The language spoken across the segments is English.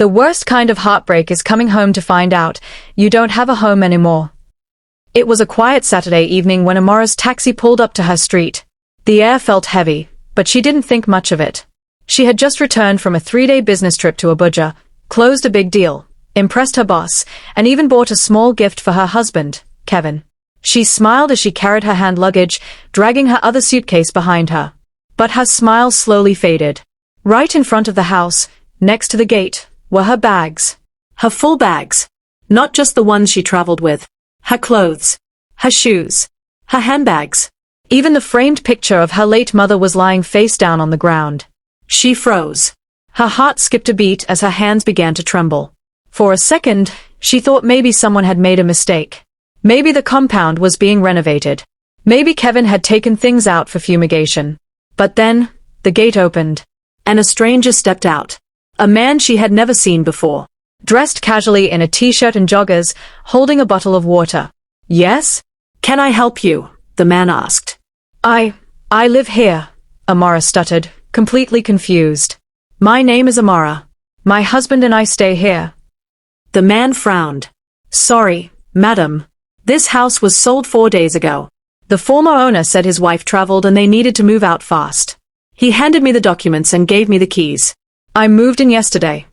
The worst kind of heartbreak is coming home to find out you don't have a home anymore. It was a quiet Saturday evening when Amara's taxi pulled up to her street. The air felt heavy, but she didn't think much of it. She had just returned from a 3-day business trip to Abuja, closed a big deal, impressed her boss, and even bought a small gift for her husband, Kevin. She smiled as she carried her hand luggage, dragging her other suitcase behind her. But her smile slowly faded. Right in front of the house, next to the gate, were her bags. Her full bags. Not just the ones she traveled with. Her clothes. Her shoes. Her handbags. Even the framed picture of her late mother was lying face down on the ground. She froze. Her heart skipped a beat as her hands began to tremble. For a second, she thought maybe someone had made a mistake. Maybe the compound was being renovated. Maybe Kevin had taken things out for fumigation. But then, the gate opened, and a stranger stepped out. A man she had never seen before. Dressed casually in a t-shirt and joggers, holding a bottle of water. "Yes? Can I help you?" the man asked. I live here," Amara stuttered, completely confused. "My name is Amara. My husband and I stay here." The man frowned. "Sorry, madam. This house was sold 4 days ago. The former owner said his wife traveled and they needed to move out fast. He handed me the documents and gave me the keys. I moved in yesterday."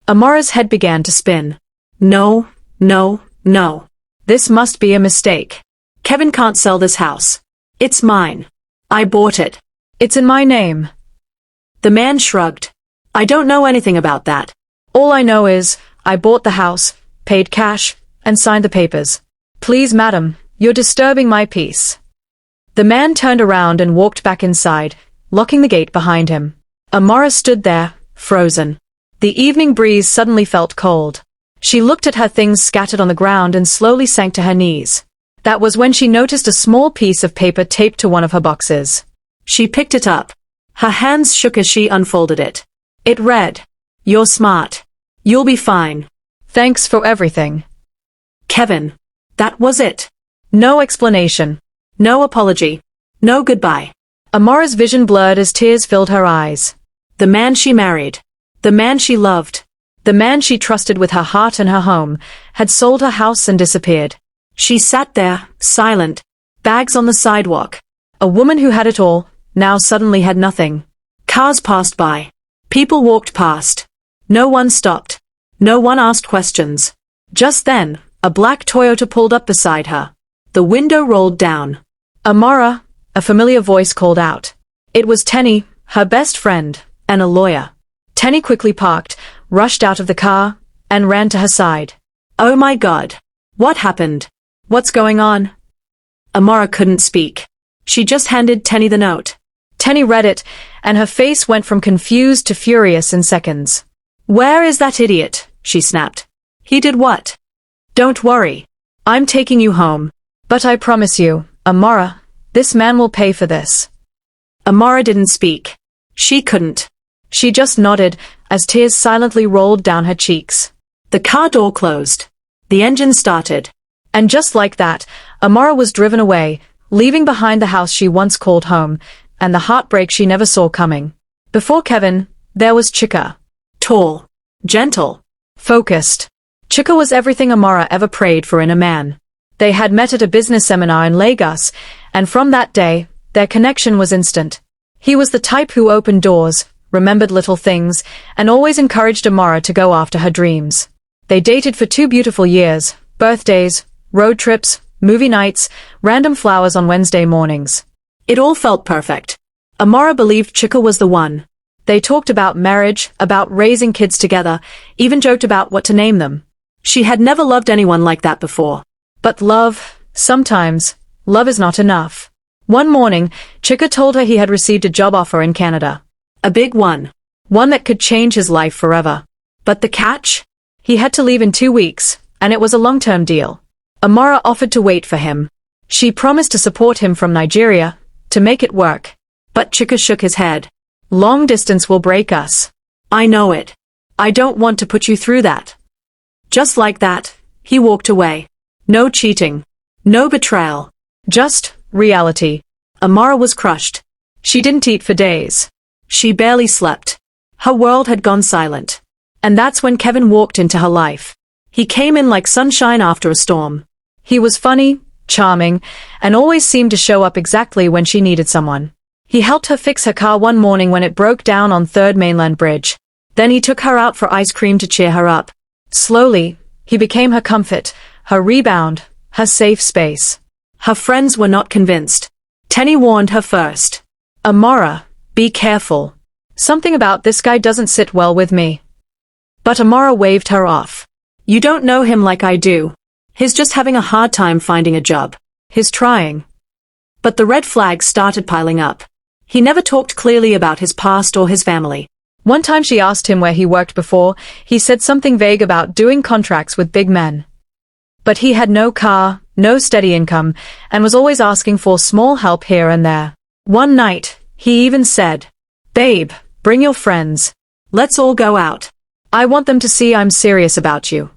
Amara's head began to spin. No. This must be a mistake. Kevin can't sell this house. It's mine. I bought it. It's in my name. The man shrugged. "I don't know anything about that. All I know is, I bought the house, paid cash, and signed the papers. Please, madam, you're disturbing my peace." The man turned around and walked back inside, locking the gate behind him. Amara stood there, frozen. The evening breeze suddenly felt cold. She looked at her things scattered on the ground and slowly sank to her knees. That was when she noticed a small piece of paper taped to one of her boxes. She picked it up. Her hands shook as she unfolded it. It read, "You're smart. You'll be fine. Thanks for everything. Kevin." That was it. No explanation. No apology. No goodbye. Amara's vision blurred as tears filled her eyes. The man she married. The man she loved. The man she trusted with her heart and her home, had sold her house and disappeared. She sat there, silent, bags on the sidewalk. A woman who had it all, now suddenly had nothing. Cars passed by. People walked past. No one stopped. No one asked questions. Just then, a black Toyota pulled up beside her. The window rolled down. "Amara," a familiar voice called out. It was Tenny, her best friend, and a lawyer. Tenny quickly parked, rushed out of the car, and ran to her side. "Oh my God. What happened? What's going on?" Amara couldn't speak. She just handed Tenny the note. Tenny read it, and her face went from confused to furious in seconds. "Where is that idiot?" she snapped. "He did what?" "Don't worry. I'm taking you home. But I promise you, Amara, this man will pay for this." Amara didn't speak. She couldn't. She just nodded as tears silently rolled down her cheeks. The car door closed. The engine started. And just like that, Amara was driven away, leaving behind the house she once called home, and the heartbreak she never saw coming. Before Kevin, there was Chika. Tall. Gentle. Focused. Chika was everything Amara ever prayed for in a man. They had met at a business seminar in Lagos, and from that day, their connection was instant. He was the type who opened doors, remembered little things, and always encouraged Amara to go after her dreams. They dated for 2 beautiful years, birthdays, road trips, movie nights, random flowers on Wednesday mornings. It all felt perfect. Amara believed Chika was the one. They talked about marriage, about raising kids together, even joked about what to name them. She had never loved anyone like that before. But sometimes, love is not enough. One morning, Chika told her he had received a job offer in Canada. A big one. One that could change his life forever. But the catch? He had to leave in 2 weeks, and it was a long-term deal. Amara offered to wait for him. She promised to support him from Nigeria, to make it work. But Chika shook his head. "Long distance will break us. I know it. I don't want to put you through that." Just like that, he walked away. No cheating. No betrayal. Just reality. Amara was crushed. She didn't eat for days. She barely slept. Her world had gone silent. And that's when Kevin walked into her life. He came in like sunshine after a storm. He was funny, charming, and always seemed to show up exactly when she needed someone. He helped her fix her car one morning when it broke down on 3rd Mainland Bridge. Then he took her out for ice cream to cheer her up. Slowly, he became her comfort, her rebound, her safe space. Her friends were not convinced. Tenny warned her first. Amara, be careful. Something about this guy doesn't sit well with me. But Amara waved her off. You don't know him like I do. He's just having a hard time finding a job. He's trying. But the red flags started piling up. He never talked clearly about his past or his family. One time she asked him where he worked before, he said something vague about doing contracts with big men. But he had no car, no steady income, and was always asking for small help here and there. One night, he even said, "Babe, bring your friends. Let's all go out. I want them to see I'm serious about you."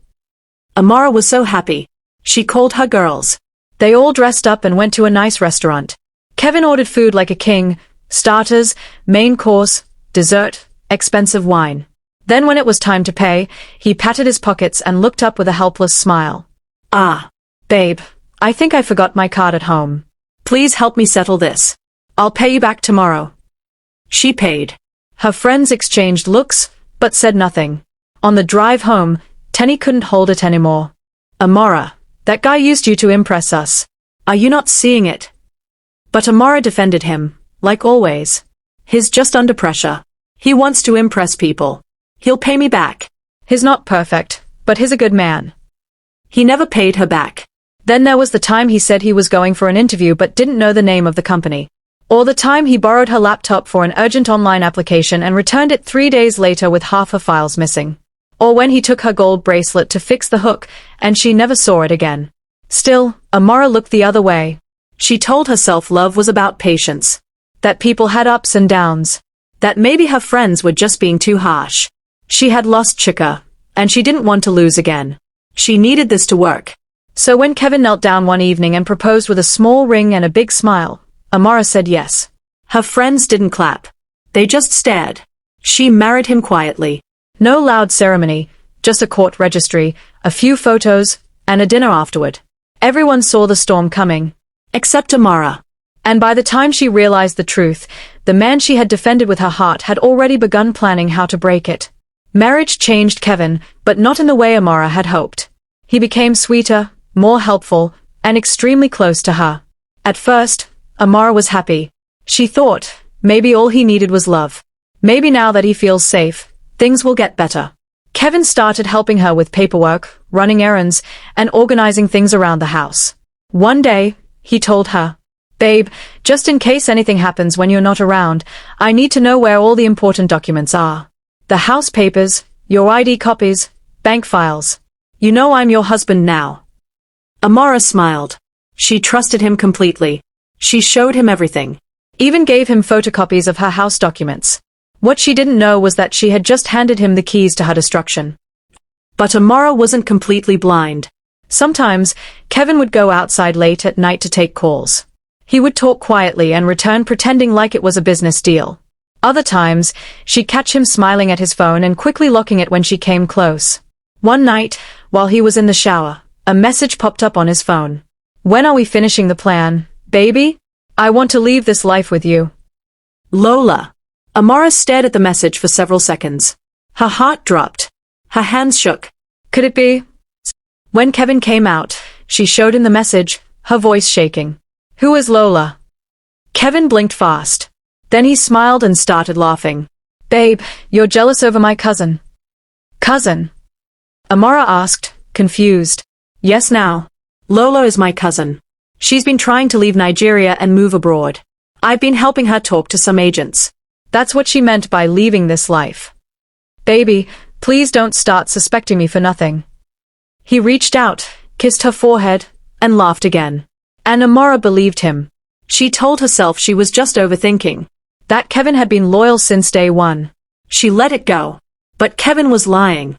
Amara was so happy. She called her girls. They all dressed up and went to a nice restaurant. Kevin ordered food like a king, starters, main course, dessert, expensive wine. Then when it was time to pay, he patted his pockets and looked up with a helpless smile. "Ah, babe, I think I forgot my card at home. Please help me settle this. I'll pay you back tomorrow." She paid. Her friends exchanged looks, but said nothing. On the drive home, Tenny couldn't hold it anymore. "Amara, that guy used you to impress us. Are you not seeing it?" But Amara defended him, like always. "He's just under pressure. He wants to impress people. He'll pay me back. He's not perfect, but he's a good man." He never paid her back. Then there was the time he said he was going for an interview but didn't know the name of the company. Or the time he borrowed her laptop for an urgent online application and returned it 3 days later with half her files missing. Or when he took her gold bracelet to fix the hook, and she never saw it again. Still, Amara looked the other way. She told herself love was about patience. That people had ups and downs. That maybe her friends were just being too harsh. She had lost Chika, and she didn't want to lose again. She needed this to work. So when Kevin knelt down one evening and proposed with a small ring and a big smile, Amara said yes. Her friends didn't clap. They just stared. She married him quietly. No loud ceremony, just a court registry, a few photos, and a dinner afterward. Everyone saw the storm coming. Except Amara. And by the time she realized the truth, the man she had defended with her heart had already begun planning how to break it. Marriage changed Kevin, but not in the way Amara had hoped. He became sweeter, more helpful, and extremely close to her. At first, Amara was happy. She thought, maybe all he needed was love. Maybe now that he feels safe, things will get better. Kevin started helping her with paperwork, running errands, and organizing things around the house. One day, he told her, "Babe, just in case anything happens when you're not around, I need to know where all the important documents are. The house papers, your ID copies, bank files. You know I'm your husband now." Amara smiled. She trusted him completely. She showed him everything. Even gave him photocopies of her house documents. What she didn't know was that she had just handed him the keys to her destruction. But Amara wasn't completely blind. Sometimes, Kevin would go outside late at night to take calls. He would talk quietly and return pretending like it was a business deal. Other times, she'd catch him smiling at his phone and quickly locking it when she came close. One night, while he was in the shower, a message popped up on his phone. "When are we finishing the plan, baby? I want to leave this life with you. Lola." Amara stared at the message for several seconds. Her heart dropped. Her hands shook. Could it be? When Kevin came out, she showed him the message, her voice shaking. "Who is Lola?" Kevin blinked fast. Then he smiled and started laughing. "Babe, you're jealous over my cousin." "Cousin?" Amara asked, confused. "Yes now. Lola is my cousin. She's been trying to leave Nigeria and move abroad. I've been helping her talk to some agents. That's what she meant by leaving this life. Baby, please don't start suspecting me for nothing." He reached out, kissed her forehead, and laughed again. And Amara believed him. She told herself she was just overthinking. That Kevin had been loyal since day one. She let it go. But Kevin was lying.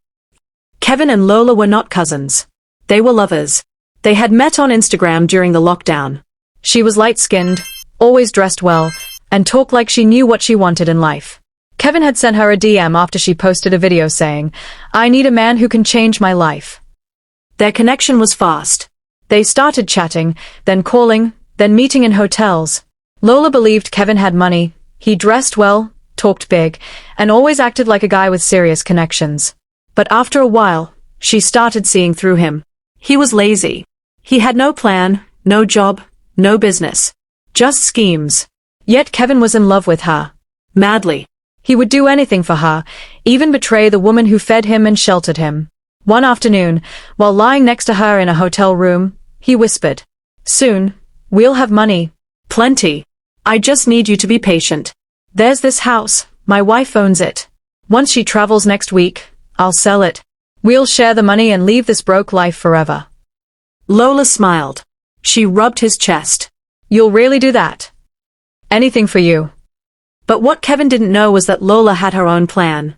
Kevin and Lola were not cousins. They were lovers. They had met on Instagram during the lockdown. She was light-skinned, always dressed well, and talked like she knew what she wanted in life. Kevin had sent her a DM after she posted a video saying, "I need a man who can change my life." Their connection was fast. They started chatting, then calling, then meeting in hotels. Lola believed Kevin had money. He dressed well, talked big, and always acted like a guy with serious connections. But after a while, she started seeing through him. He was lazy. He had no plan, no job, no business. Just schemes. Yet Kevin was in love with her. Madly. He would do anything for her, even betray the woman who fed him and sheltered him. One afternoon, while lying next to her in a hotel room, he whispered, "Soon, we'll have money. Plenty. I just need you to be patient. There's this house, my wife owns it. Once she travels next week, I'll sell it. We'll share the money and leave this broke life forever." Lola smiled. She rubbed his chest. "You'll really do that?" "Anything for you." But what Kevin didn't know was that Lola had her own plan.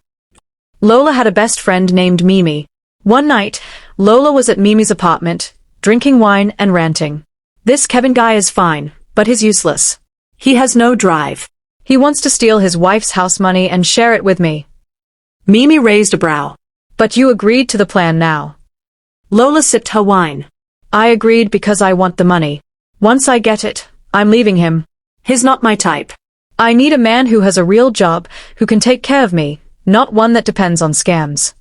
Lola had a best friend named Mimi. One night, Lola was at Mimi's apartment, drinking wine and ranting. "This Kevin guy is fine, but he's useless. He has no drive. He wants to steal his wife's house money and share it with me." Mimi raised a brow. "But you agreed to the plan now." Lola sipped her wine. "I agreed because I want the money. Once I get it, I'm leaving him. He's not my type. I need a man who has a real job, who can take care of me, not one that depends on scams."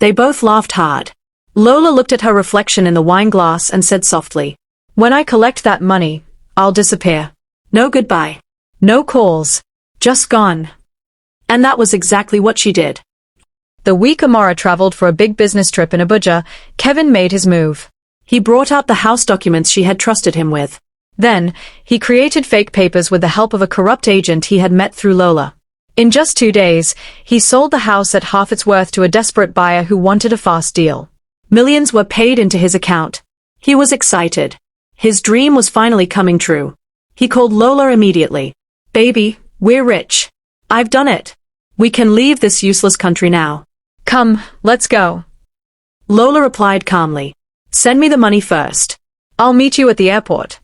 They both laughed hard. Lola looked at her reflection in the wine glass and said softly, "When I collect that money, I'll disappear. No goodbye. No calls. Just gone." And that was exactly what she did. The week Amara traveled for a big business trip in Abuja, Kevin made his move. He brought out the house documents she had trusted him with. Then, he created fake papers with the help of a corrupt agent he had met through Lola. In just 2 days, he sold the house at half its worth to a desperate buyer who wanted a fast deal. Millions were paid into his account. He was excited. His dream was finally coming true. He called Lola immediately. "Baby, we're rich. I've done it. We can leave this useless country now. Come, let's go." Lola replied calmly. "Send me the money first. I'll meet you at the airport."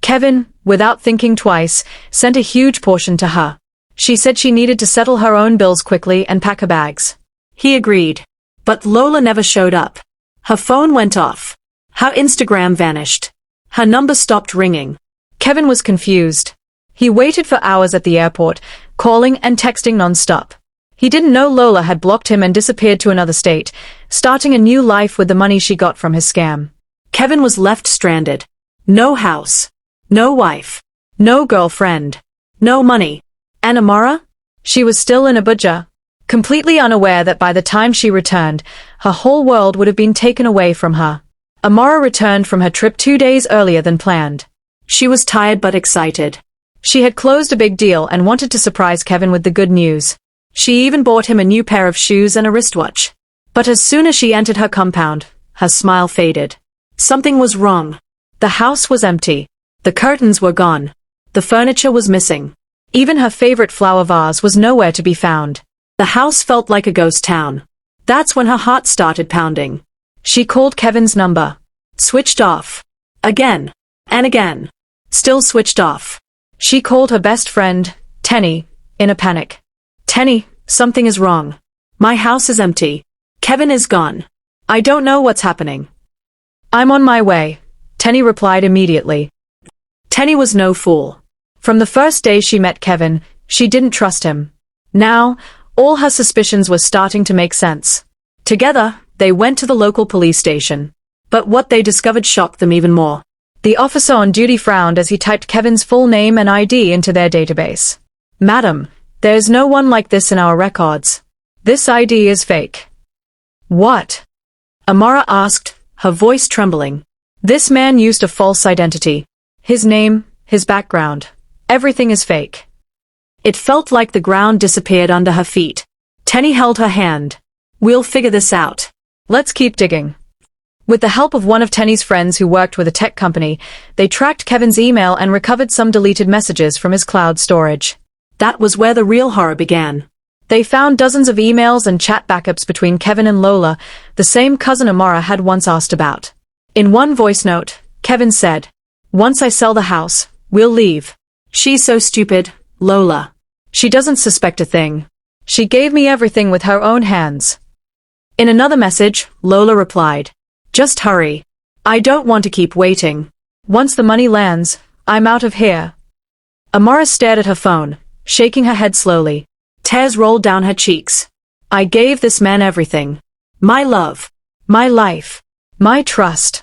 Kevin, without thinking twice, sent a huge portion to her. She said she needed to settle her own bills quickly and pack her bags. He agreed. But Lola never showed up. Her phone went off. Her Instagram vanished. Her number stopped ringing. Kevin was confused. He waited for hours at the airport, calling and texting non-stop. He didn't know Lola had blocked him and disappeared to another state, starting a new life with the money she got from his scam. Kevin was left stranded. No house. No wife. No girlfriend. No money. And Amara? She was still in Abuja, completely unaware that by the time she returned, her whole world would have been taken away from her. Amara returned from her trip 2 days earlier than planned. She was tired but excited. She had closed a big deal and wanted to surprise Kevin with the good news. She even bought him a new pair of shoes and a wristwatch. But as soon as she entered her compound, her smile faded. Something was wrong. The house was empty. The curtains were gone. The furniture was missing. Even her favorite flower vase was nowhere to be found. The house felt like a ghost town. That's when her heart started pounding. She called Kevin's number. Switched off. Again. And again. Still switched off. She called her best friend, Tenny, in a panic. "Tenny, something is wrong. My house is empty. Kevin is gone. I don't know what's happening." "I'm on my way," Tenny replied immediately. Tenny was no fool. From the first day she met Kevin, she didn't trust him. Now, all her suspicions were starting to make sense. Together, they went to the local police station. But what they discovered shocked them even more. The officer on duty frowned as he typed Kevin's full name and ID into their database. "Madam, there's no one like this in our records. This ID is fake." "What?" Amara asked, her voice trembling. "This man used a false identity. His name, his background. Everything is fake." It felt like the ground disappeared under her feet. Tenny held her hand. "We'll figure this out. Let's keep digging." With the help of one of Tenny's friends who worked with a tech company, they tracked Kevin's email and recovered some deleted messages from his cloud storage. That was where the real horror began. They found dozens of emails and chat backups between Kevin and Lola, the same cousin Amara had once asked about. In one voice note, Kevin said, "Once I sell the house, we'll leave. She's so stupid, Lola. She doesn't suspect a thing. She gave me everything with her own hands. In another message, Lola replied, "Just hurry. I don't want to keep waiting. Once the money lands, I'm out of here." Amara stared at her phone, shaking her head slowly. Tears rolled down her cheeks. "I gave this man everything. My love. My life. My trust."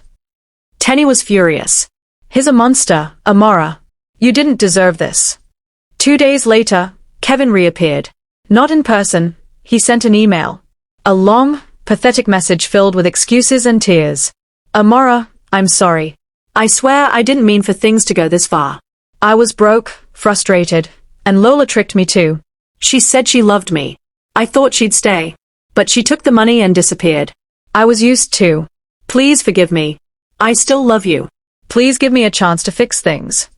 Tenny was furious. "He's a monster, Amara. You didn't deserve this." 2 days later, Kevin reappeared. Not in person, he sent an email. A long, pathetic message filled with excuses and tears. "Amara, I'm sorry. I swear I didn't mean for things to go this far. I was broke, frustrated, and Lola tricked me too. She said she loved me. I thought she'd stay. But she took the money and disappeared. I was used to. Please forgive me. I still love you. Please give me a chance to fix things."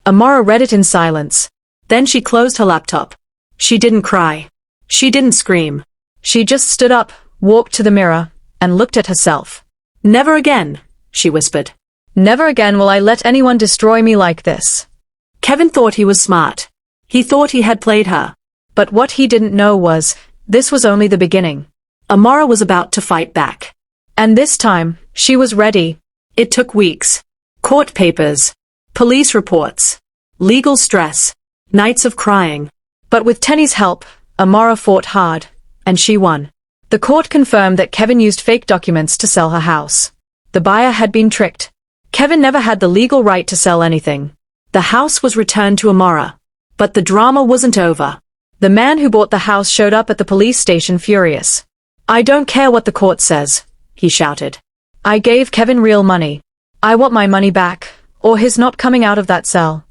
Amara read it in silence. Then she closed her laptop. She didn't cry. She didn't scream. She just stood up, walked to the mirror, and looked at herself. "Never again," she whispered. "Never again will I let anyone destroy me like this." Kevin thought he was smart. He thought he had played her. But what he didn't know was, this was only the beginning. Amara was about to fight back. And this time, she was ready. It took weeks. Court papers. Police reports. Legal stress. Nights of crying. But with Tenny's help, Amara fought hard, and she won. The court confirmed that Kevin used fake documents to sell her house. The buyer had been tricked. Kevin never had the legal right to sell anything. The house was returned to Amara. But the drama wasn't over. The man who bought the house showed up at the police station furious. "I don't care what the court says," he shouted. "I gave Kevin real money. I want my money back, or he's not coming out of that cell."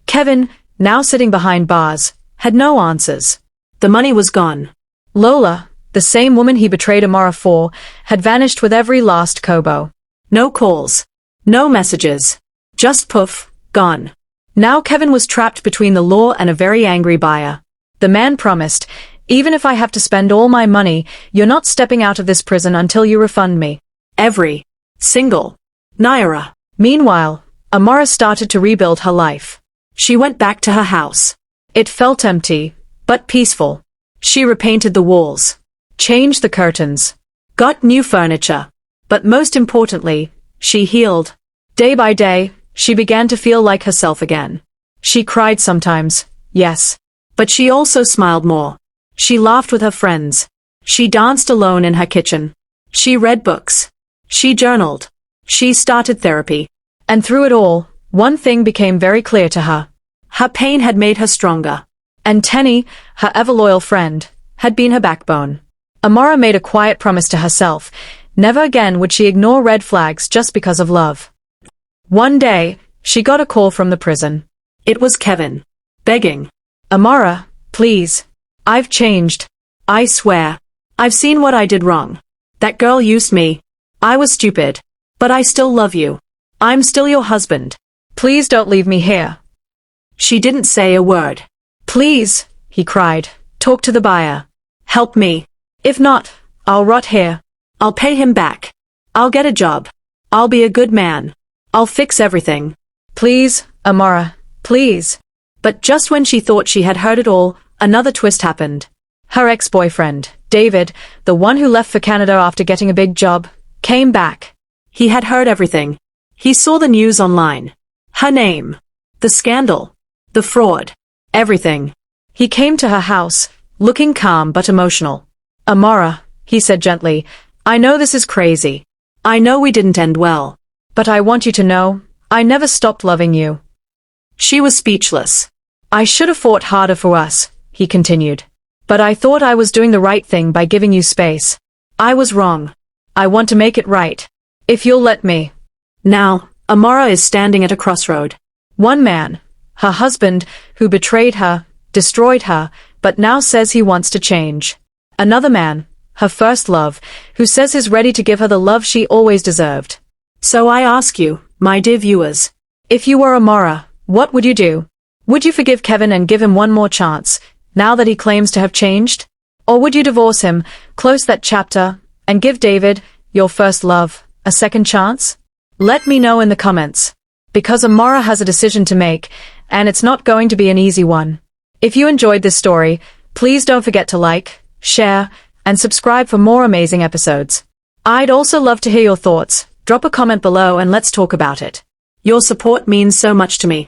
Kevin, now sitting behind bars, had no answers. The money was gone. Lola, the same woman he betrayed Amara for, had vanished with every last kobo. No calls. No messages. Just poof, gone. Now Kevin was trapped between the law and a very angry buyer. The man promised, "Even if I have to spend all my money, you're not stepping out of this prison until you refund me. Every single naira." Meanwhile, Amara started to rebuild her life. She went back to her house. It felt empty, but peaceful. She repainted the walls, changed the curtains, got new furniture. But most importantly, she healed. Day by day, she began to feel like herself again. She cried sometimes, yes. But she also smiled more. She laughed with her friends. She danced alone in her kitchen. She read books. She journaled. She started therapy. And through it all, one thing became very clear to her. Her pain had made her stronger. And Tenny, her ever-loyal friend, had been her backbone. Amara made a quiet promise to herself. Never again would she ignore red flags just because of love. One day, she got a call from the prison. It was Kevin. Begging. "Amara, please. I've changed. I swear. I've seen what I did wrong. That girl used me. I was stupid. But I still love you. I'm still your husband. Please don't leave me here." She didn't say a word. "Please," he cried, "talk to the buyer. Help me. If not, I'll rot here. I'll pay him back. I'll get a job. I'll be a good man. I'll fix everything. Please, Amara, please." But just when she thought she had heard it all, another twist happened. Her ex-boyfriend, David, the one who left for Canada after getting a big job, came back. He had heard everything. He saw the news online. Her name. The scandal. The fraud. Everything. He came to her house, looking calm but emotional. "Amara," he said gently, "I know this is crazy. I know we didn't end well. But I want you to know, I never stopped loving you." She was speechless. "I should have fought harder for us," he continued. "But I thought I was doing the right thing by giving you space. I was wrong. I want to make it right. If you'll let me." Now, Amara is standing at a crossroad. One man, her husband, who betrayed her, destroyed her, but now says he wants to change. Another man, her first love, who says he's ready to give her the love she always deserved. So I ask you, my dear viewers, if you were Amara, what would you do? Would you forgive Kevin and give him one more chance, now that he claims to have changed? Or would you divorce him, close that chapter, and give David, your first love, a second chance? Let me know in the comments. Because Amara has a decision to make, and it's not going to be an easy one. If you enjoyed this story, please don't forget to like, share, and subscribe for more amazing episodes. I'd also love to hear your thoughts. Drop a comment below and let's talk about it. Your support means so much to me.